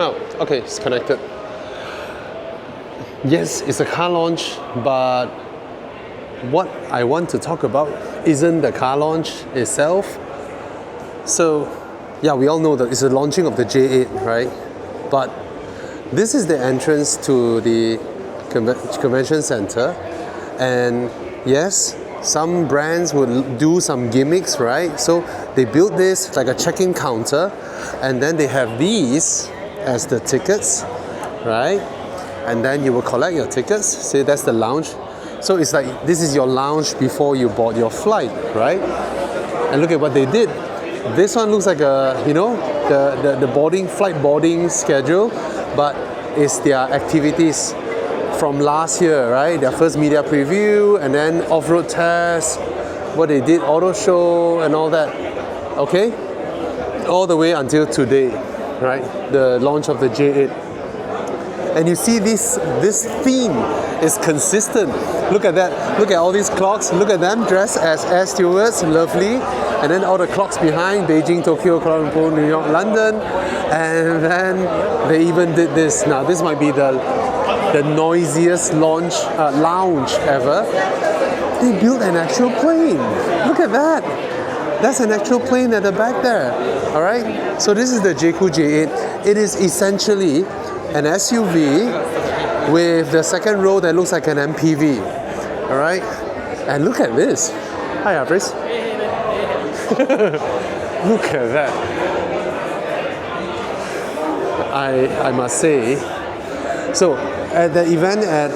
Oh, okay, it's connected. Yes, it's a car launch, but what I want to talk about isn't the car launch itself. So, yeah, we all know that it's the launching of the J8, right? But this is the entrance to the convention center, and yes, some brands would do some gimmicks, right? So they built this like a check-in counter, and then they have these as the tickets, right? And then you will collect your tickets. See, that's the lounge. So it's like this is your lounge before you board your flight, right? And look at what they did. This one looks like a, you know, the flight boarding schedule, but it's their activities from last year, right? Their first media preview, and then off-road test, what they did, auto show, and all that. Okay, all the way until today, right? The launch of the J8. And you see this theme is consistent. Look at that. Look at all these clocks. Look at them dressed as air stewards, lovely. And then all the clocks behind, Beijing, Tokyo, Kuala Lumpur, New York, London. And then they even did this. Now this might be the noisiest lounge ever. They built an actual plane. Look at that. That's an actual plane at the back there. All right. So this is the Jaecoo J8. It is essentially an SUV with the second row that looks like an MPV. All right. And look at this. Hi, Avris. Look at that. I must say. So at the event at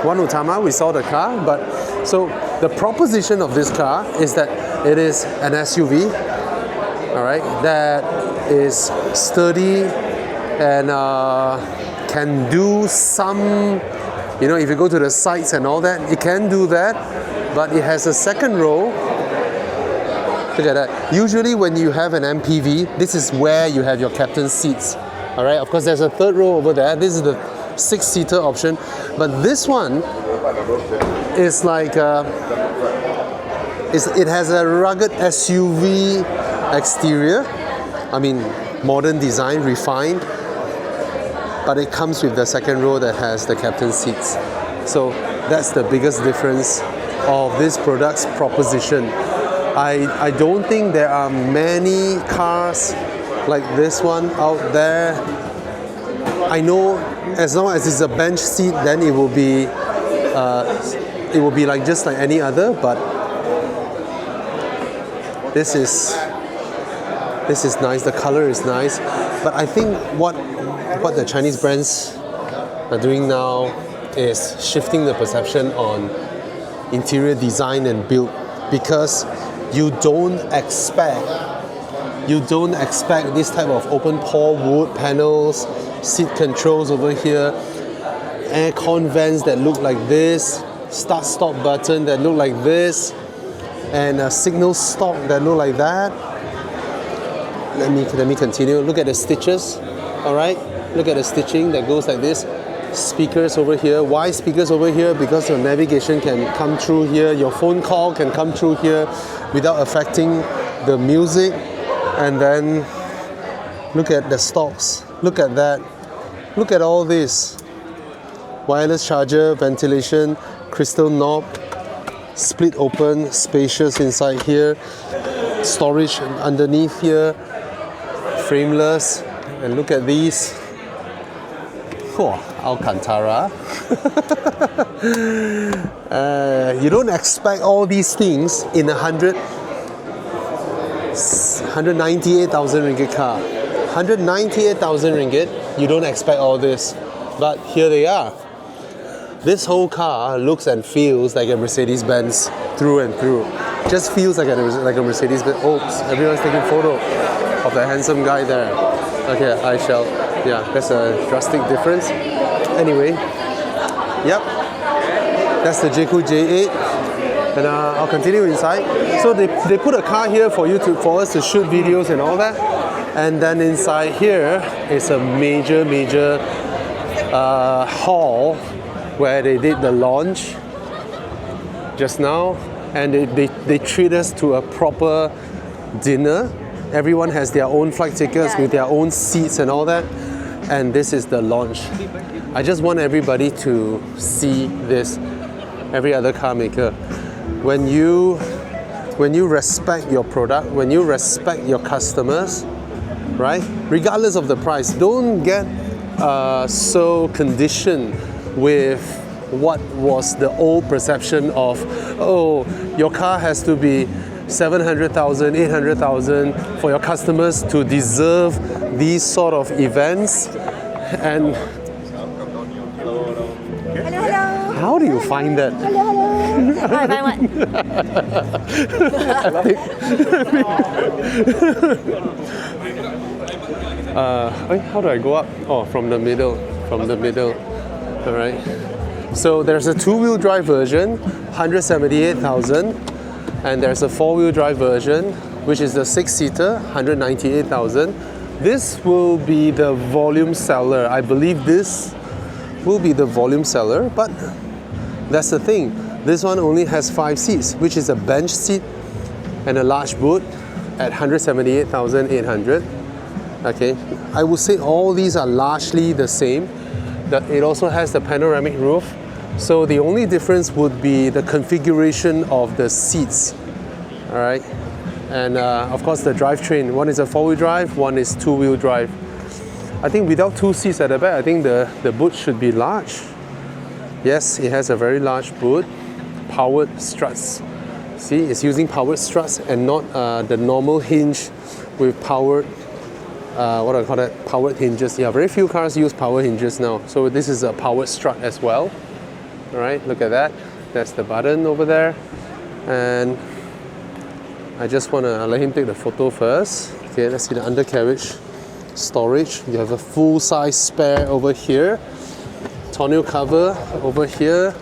One Utama, we saw the car, but so the proposition of this car is that it is an SUV, all right, that is sturdy and can do some, you know, if you go to the sites and all that, it can do that, but it has a second row. Look at that. Usually when you have an MPV, this is where you have your captain's seats. All right, of course there's a third row over there. This is the 6-seater option, but this one is like it has a rugged SUV exterior. I mean, modern design, refined, but it comes with the second row that has the captain's seats. So that's the biggest difference of this product's proposition. I don't think there are many cars like this one out there. I know as long as it's a bench seat, then it will be like just like any other, but this is nice. The color is nice, but I think what the Chinese brands are doing now is shifting the perception on interior design and build, because you don't expect this type of open pore wood panels, seat controls over here, aircon vents that look like this, start stop button that look like this, and a signal stop that look like that. Let me continue. Look at the stitches. All right, look at the stitching that goes like this. Speakers over here. Why speakers over here? Because your navigation can come through here, your phone call can come through here without affecting the music. And then look at the stalks. Look at that. Look at all this. Wireless charger, ventilation, crystal knob, split open, spacious inside here, storage underneath here, frameless. And look at these. Oh, Alcantara. You don't expect all these things in 198,000 ringgit car. 198,000 ringgit, you don't expect all this. But here they are. This whole car looks and feels like a Mercedes-Benz through and through. Just feels like a Mercedes-Benz. Oops, everyone's taking a photo of the handsome guy there. Okay, I shall. Yeah, that's a drastic difference. Anyway, yep, that's the Jaecoo J8, and I'll continue inside. So they put a car here for us to shoot videos and all that, and then inside here is a major hall where they did the launch just now, and they treat us to a proper dinner Everyone has their own flight tickets with their own seats and all that. And this is the launch. I just want everybody to see this, every other car maker. When you respect your product, when you respect your customers, right? Regardless of the price, don't get so conditioned with what was the old perception of, oh, your car has to be 700,000, 800,000 for your customers to deserve these sort of events. And how do you find that? I find what? How do I go up? Oh, from the middle. All right. So there's a two-wheel drive version, 178,000, and there's a four-wheel drive version, which is the six-seater, 198,000. This will be the volume seller. I believe this will be the volume seller, but that's the thing. This one only has 5 seats, which is a bench seat and a large boot at 178,800. Okay, I would say all these are largely the same. It also has the panoramic roof. So the only difference would be the configuration of the seats. All right, and of course the drivetrain. One is a four-wheel drive, one is two-wheel drive. I think without 2 seats at the back, I think the boot should be large. Yes, it has a very large boot, powered struts. See, it's using powered struts and not the normal hinge with powered, what do I call that? Powered hinges. Yeah, very few cars use power hinges now. So this is a powered strut as well. All right, look at that. That's the button over there. And I just want to let him take the photo first. Okay, let's see the undercarriage storage. You have a full-size spare over here. Tonneau cover over here.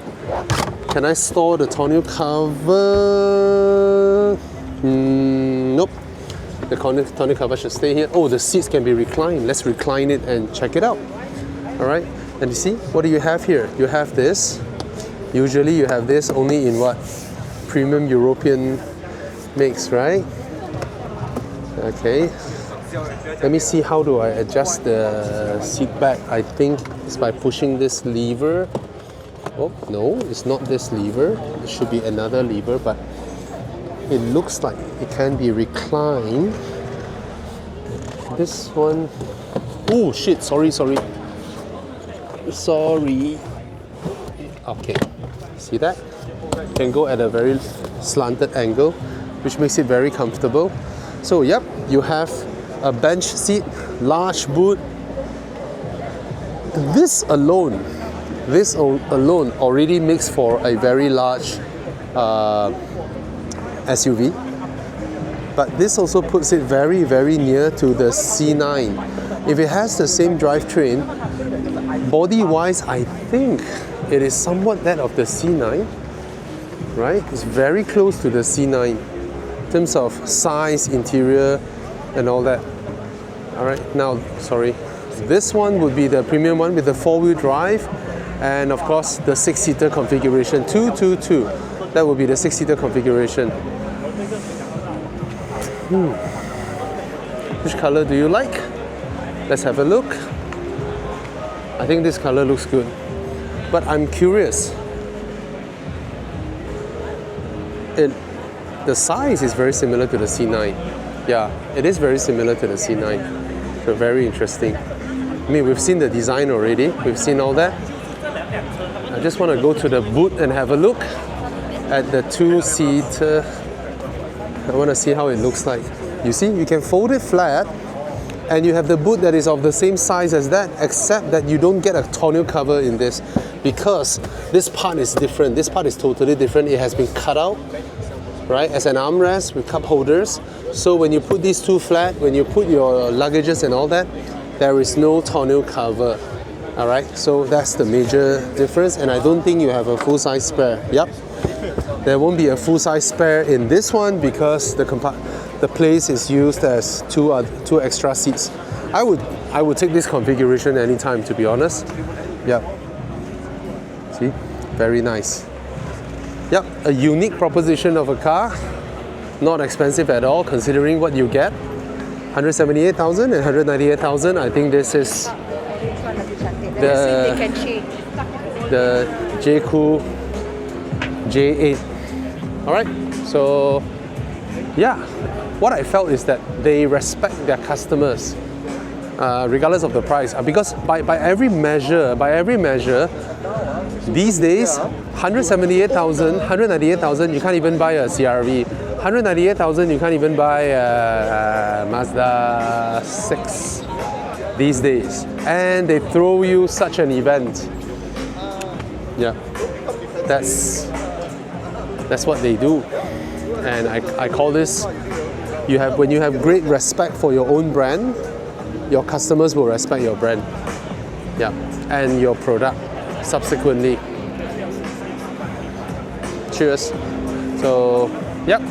Can I store the tonneau cover? Nope. The tonneau cover should stay here. Oh, the seats can be reclined. Let's recline it and check it out. All right. And you see, what do you have here? You have this. Usually you have this only in what? Premium European makes, right? Okay. Let me see, how do I adjust the seat back? I think it's by pushing this lever. Oh, no, it's not this lever. It should be another lever, but it looks like it can be reclined. This one... Oh, shit, sorry. Okay, see that? Can go at a very slanted angle, which makes it very comfortable. So, yep, you have a bench seat, large boot. This alone already makes for a very large SUV. But this also puts it very, very near to the C9. If it has the same drivetrain, body-wise, I think it is somewhat that of the C9, right? It's very close to the C9 in terms of size, interior, and all that. All right, now, sorry. This one would be the premium one with the four-wheel drive, and of course the six-seater configuration, 222. That would be the six-seater configuration. Which color do you like? Let's have a look. I think this color looks good, but I'm curious. The size is very similar to the C9. Yeah, it is very similar to the C9. So very interesting. I mean, we've seen the design already. We've seen all that. I just want to go to the boot and have a look at the two-seater. I want to see how it looks like. You see, you can fold it flat, and you have the boot that is of the same size as that, except that you don't get a tonneau cover in this, because this part is different. This part is totally different. It has been cut out, right, as an armrest with cup holders. So when you put these two flat, when you put your luggages and all that, there is no tonneau cover. All right, so that's the major difference, and I don't think you have a full-size spare. Yep, there won't be a full-size spare in this one because the place is used as two extra seats. I would take this configuration anytime, to be honest. Yep. See, very nice. Yep, a unique proposition of a car. Not expensive at all, considering what you get. 178,000 and 198,000. I think this is They can change. the Jaecoo J8. Alright, so yeah, what I felt is that they respect their customers regardless of the price, because by every measure, these days 178,000, 198,000 you can't even buy a CRV. 198,000 you can't even buy a Mazda 6 these days, and they throw you such an event. Yeah, that's what they do, and I call this, when you have great respect for your own brand, your customers will respect your brand. Yeah, and your product subsequently. Cheers. So, yep.